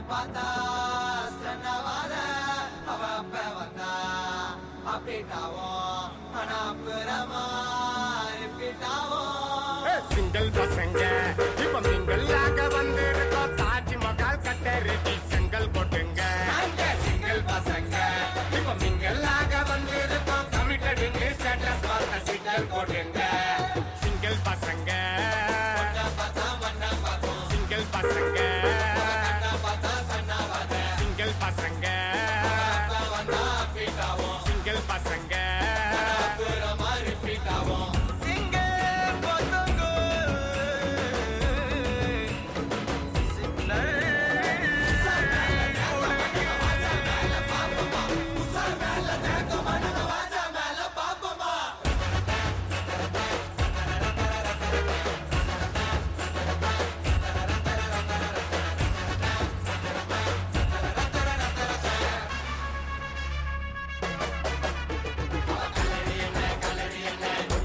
பார்த்தா ஸ்டன்னவாத அவ அப்ப வந்தா அப்படிட்டாவும் ஆனா புறமா ரிப்பீட்டாவும் சிங்கிள் பசங்க இப்ப மிங்கல்லாக வந்திருக்கோம் தாஜ்மஹால் கட்ட ரெடி செங்கல் கொட்டுங்க சிங்கிள் பசங்க இப்ப மிங்கல்லாக வந்திருக்கோம் கமிட்டடுங்க ஸ்டேட்டஸ் பார்த்த சிங்கிள் கொட்டுங்க சிங்கிள் பசங்க சிங்கிள் பசங்க சிங்கிள் பசங்க சிங்கிள் பசங்க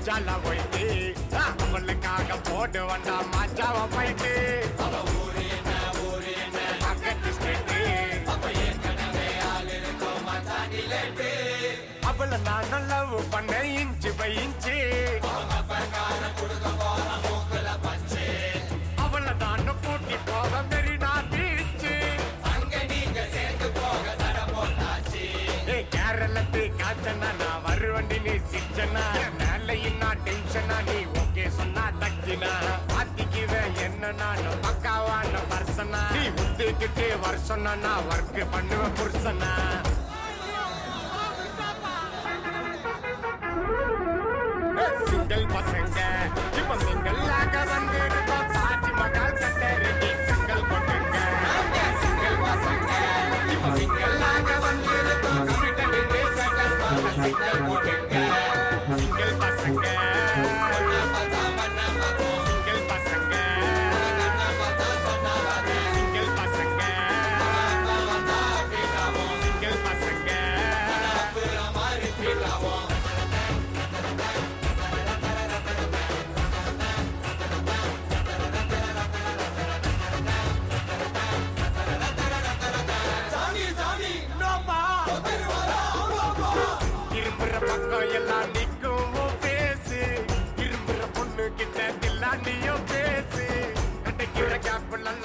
ஜாலா போயிட்டு அவளுக்காக போட்டு வந்தா மாச்சாவ போயிட்டு அவளை நான் லவ் பண்ண இன்ச்சு பை இன்ச்சு அவளை தான் கூட்டி போக மெரினா பீச்சு கேரளத்து காச்சனா நான் வருவண்டி நீ சிச்சனா மேலையின்னா டென்ஷனா நீ ஓகே சொன்னா தக்கினா பாத்திக்குவேன் என்ன நான் பக்காவான பர்சனா நீ முத்துக்கிட்டு வருஷம்னா நான் ஒர்க் பண்ணுவேன் புருஷனா சிங்கிள் பசங்க இப்ப மிங்கல்லாக வந்திருக்கோம் தாஜ்மஹால் கட்ட ரெடி செங்கல் கொட்டுங்க சிங்கிள் பசங்க இப்ப மிங்கல்லாக வந்திருக்கோம் கமிட்டடுங்க ஸ்டேட்டஸ் பார்த்த சிங்கிள் கொட்டுங்க சிங்கிள் பசங்க சிங்கிள் பசங்க சிங்கிள் பசங்க சிங்கிள் பசங்க இரும்புற பக்கம் எல்லாம் நிக்கும் பேசு இரும்புற பொண்ணு கிட்ட தில்லாண்டியும் பேசு கிடைக்கிற கேப்பிள் எல்லாம்